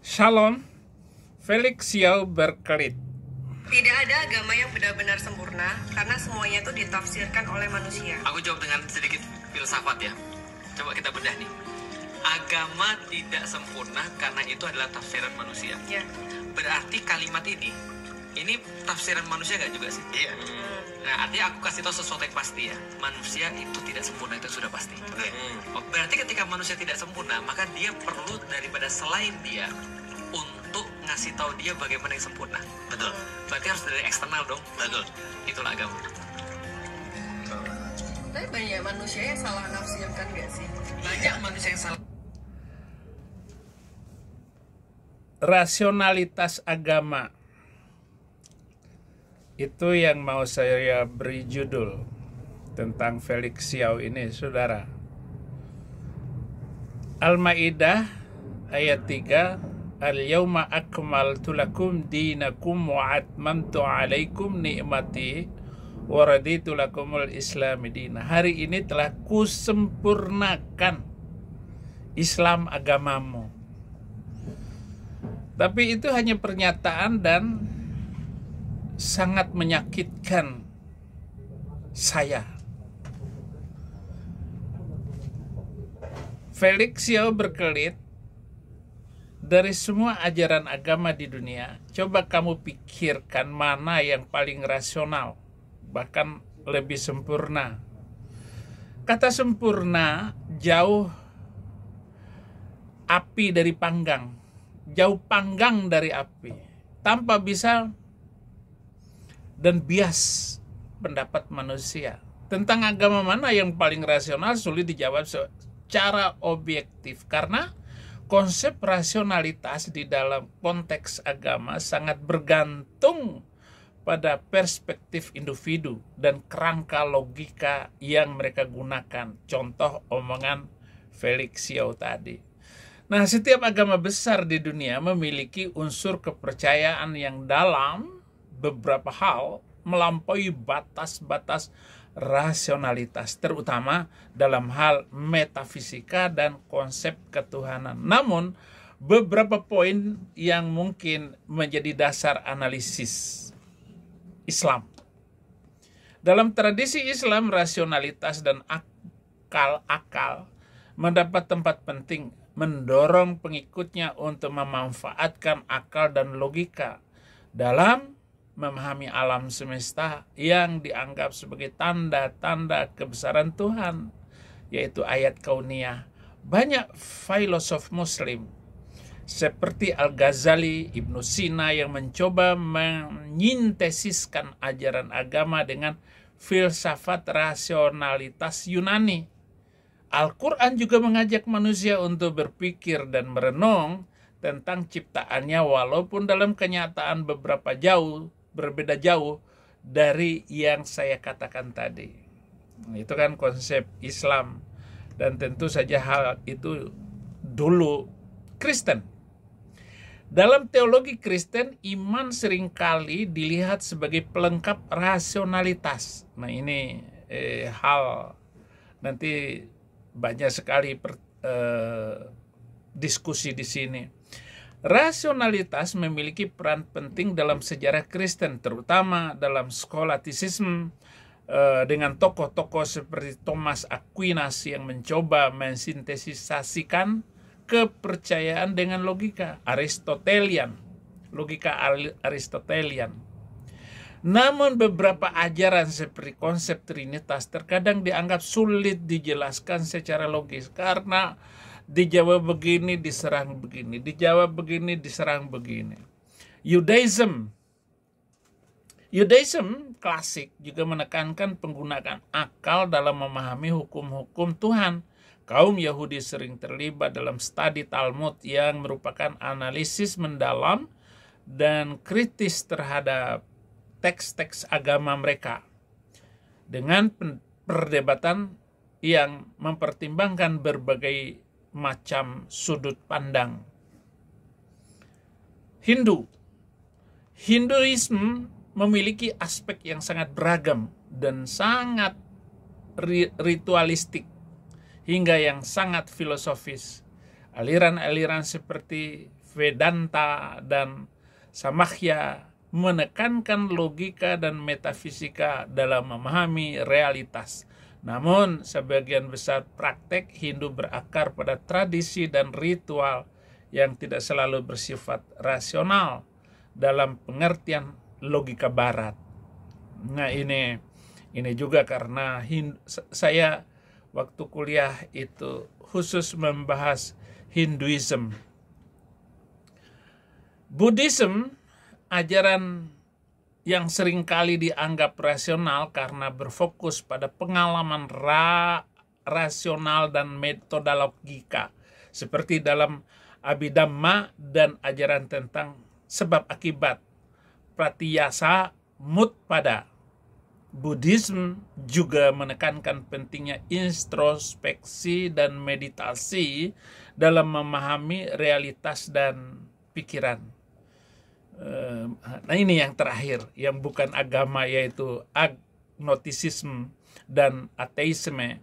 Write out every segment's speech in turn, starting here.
Shalom, Felix Xiao berkelit. Tidak ada agama yang benar-benar sempurna karena semuanya itu ditafsirkan oleh manusia. Aku jawab dengan sedikit filsafat ya. Coba kita bedah nih. Agama tidak sempurna karena itu adalah tafsiran manusia. Ya. Berarti kalimat ini tafsiran manusia gak juga sih? Iya. Nah, artinya aku kasih tahu sesuatu yang pasti ya. Manusia itu tidak sempurna, itu sudah pasti. Oh, berarti ketika manusia tidak sempurna, maka dia perlu daripada selain dia untuk ngasih tahu dia bagaimana yang sempurna. Betul. Berarti harus dari eksternal dong. Betul. Itulah agama. Tapi banyak manusia yang salah nafsirkan gak sih? Banyak manusia yang salah. Rasionalitas agama. Itu yang mau saya beri judul tentang Felix Xiao ini, saudara. Al-Maidah ayat 3, Al-yawma akmaltu lakum dinakum wa atmamtu alaikum ni'mati wa raditu lakumul islami dina. Hari ini telah kusempurnakan Islam agamamu. Tapi itu hanya pernyataan dan sangat menyakitkan saya. Felix Xiao berkelit, dari semua ajaran agama di dunia, coba kamu pikirkan mana yang paling rasional, bahkan lebih sempurna. Kata sempurna jauh api dari panggang, jauh panggang dari api, tanpa bisa dan bias pendapat manusia. Tentang agama mana yang paling rasional sulit dijawab secara objektif, karena konsep rasionalitas di dalam konteks agama sangat bergantung pada perspektif individu dan kerangka logika yang mereka gunakan. Contoh omongan Felix Xiao tadi. Nah, setiap agama besar di dunia memiliki unsur kepercayaan yang dalam beberapa hal melampaui batas-batas rasionalitas, terutama dalam hal metafisika dan konsep ketuhanan. Namun, beberapa poin yang mungkin menjadi dasar analisis Islam. Dalam tradisi Islam, rasionalitas dan akal mendapat tempat penting, mendorong pengikutnya untuk memanfaatkan akal dan logika dalam memahami alam semesta yang dianggap sebagai tanda-tanda kebesaran Tuhan, yaitu ayat kauniyah. Banyak filosof muslim seperti Al-Ghazali, Ibnu Sina yang mencoba menyintesiskan ajaran agama dengan filsafat rasionalitas Yunani. Al-Quran juga mengajak manusia untuk berpikir dan merenung tentang ciptaannya, walaupun dalam kenyataan berbeda jauh dari yang saya katakan tadi. Itu kan konsep Islam, dan tentu saja hal itu dulu Kristen. Dalam teologi Kristen, iman seringkali dilihat sebagai pelengkap rasionalitas. Nah, ini hal nanti banyak sekali diskusi di sini. Rasionalitas memiliki peran penting dalam sejarah Kristen, terutama dalam skolastisisme, dengan tokoh-tokoh seperti Thomas Aquinas yang mencoba mensintesisasikan kepercayaan dengan logika Aristotelian. Namun beberapa ajaran seperti konsep Trinitas terkadang dianggap sulit dijelaskan secara logis, karena dijawab begini diserang begini, dijawab begini diserang begini. Judaism klasik juga menekankan penggunaan akal dalam memahami hukum-hukum Tuhan. Kaum Yahudi sering terlibat dalam studi Talmud yang merupakan analisis mendalam dan kritis terhadap teks-teks agama mereka, dengan perdebatan yang mempertimbangkan berbagai macam sudut pandang. Hinduisme memiliki aspek yang sangat beragam dan sangat ritualistik hingga yang sangat filosofis. Aliran-aliran seperti Vedanta dan Samakhya menekankan logika dan metafisika dalam memahami realitas. Namun, sebagian besar praktek Hindu berakar pada tradisi dan ritual yang tidak selalu bersifat rasional dalam pengertian logika barat. Nah, ini juga karena saya waktu kuliah itu khusus membahas Hinduism. Buddhism, ajaran yang seringkali dianggap rasional karena berfokus pada pengalaman rasional dan metodologika, seperti dalam Abhidhamma dan ajaran tentang sebab akibat, pratyasa mutpada. Buddhism juga menekankan pentingnya introspeksi dan meditasi dalam memahami realitas dan pikiran. Nah, ini yang terakhir, yang bukan agama, yaitu agnosticism dan ateisme.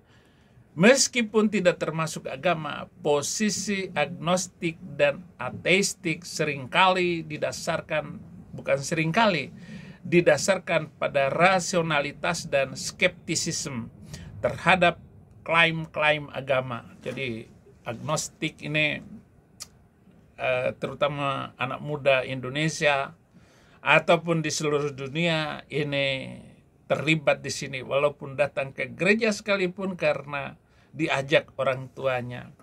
Meskipun tidak termasuk agama, posisi agnostik dan ateistik didasarkan pada rasionalitas dan skeptisisme terhadap klaim-klaim agama. Jadi agnostik ini terutama anak muda Indonesia ataupun di seluruh dunia ini terlibat di sini, walaupun datang ke gereja sekalipun karena diajak orang tuanya.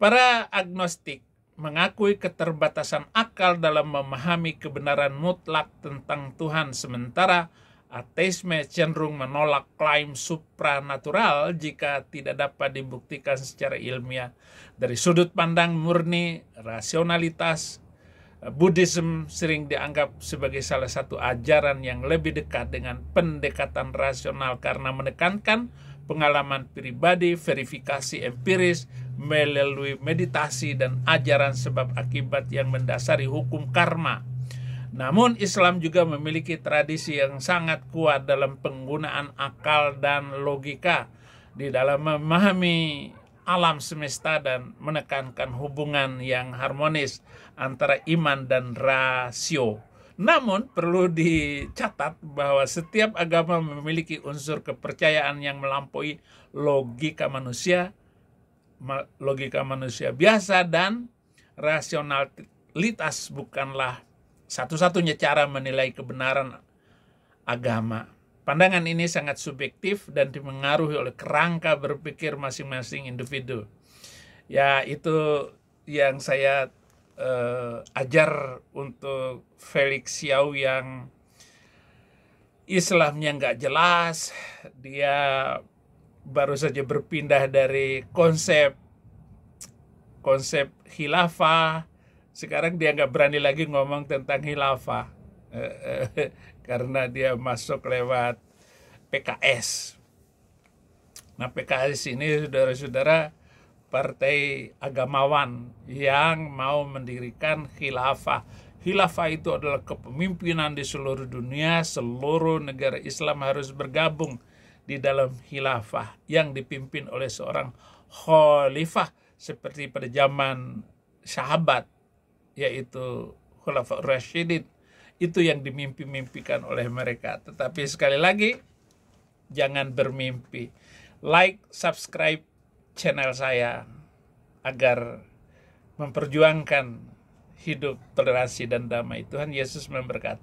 Para agnostik mengakui keterbatasan akal dalam memahami kebenaran mutlak tentang Tuhan, sementara ateisme cenderung menolak klaim supranatural jika tidak dapat dibuktikan secara ilmiah. Dari sudut pandang murni rasionalitas, Buddhism sering dianggap sebagai salah satu ajaran yang lebih dekat dengan pendekatan rasional karena menekankan pengalaman pribadi, verifikasi empiris, melalui meditasi dan ajaran sebab akibat yang mendasari hukum karma. Namun Islam juga memiliki tradisi yang sangat kuat dalam penggunaan akal dan logika di dalam memahami alam semesta dan menekankan hubungan yang harmonis antara iman dan rasio. Namun perlu dicatat bahwa setiap agama memiliki unsur kepercayaan yang melampaui logika manusia biasa, dan rasionalitas bukanlah satu-satunya cara menilai kebenaran agama. Pandangan ini sangat subjektif dan dipengaruhi oleh kerangka berpikir masing-masing individu. Ya, itu yang saya ajar untuk Felix Xiao yang Islamnya nggak jelas. Dia baru saja berpindah dari konsep khilafah. Sekarang dia nggak berani lagi ngomong tentang khilafah karena dia masuk lewat PKS. Nah, PKS ini, saudara-saudara, partai agamawan yang mau mendirikan khilafah. Khilafah itu adalah kepemimpinan di seluruh dunia. Seluruh negara Islam harus bergabung di dalam khilafah yang dipimpin oleh seorang khalifah seperti pada zaman sahabat, yaitu Khulafaur Rasyidin. Itu yang dimimpi-mimpikan oleh mereka. Tetapi sekali lagi, jangan bermimpi. Like, subscribe channel saya agar memperjuangkan hidup toleransi dan damai. Tuhan Yesus memberkati.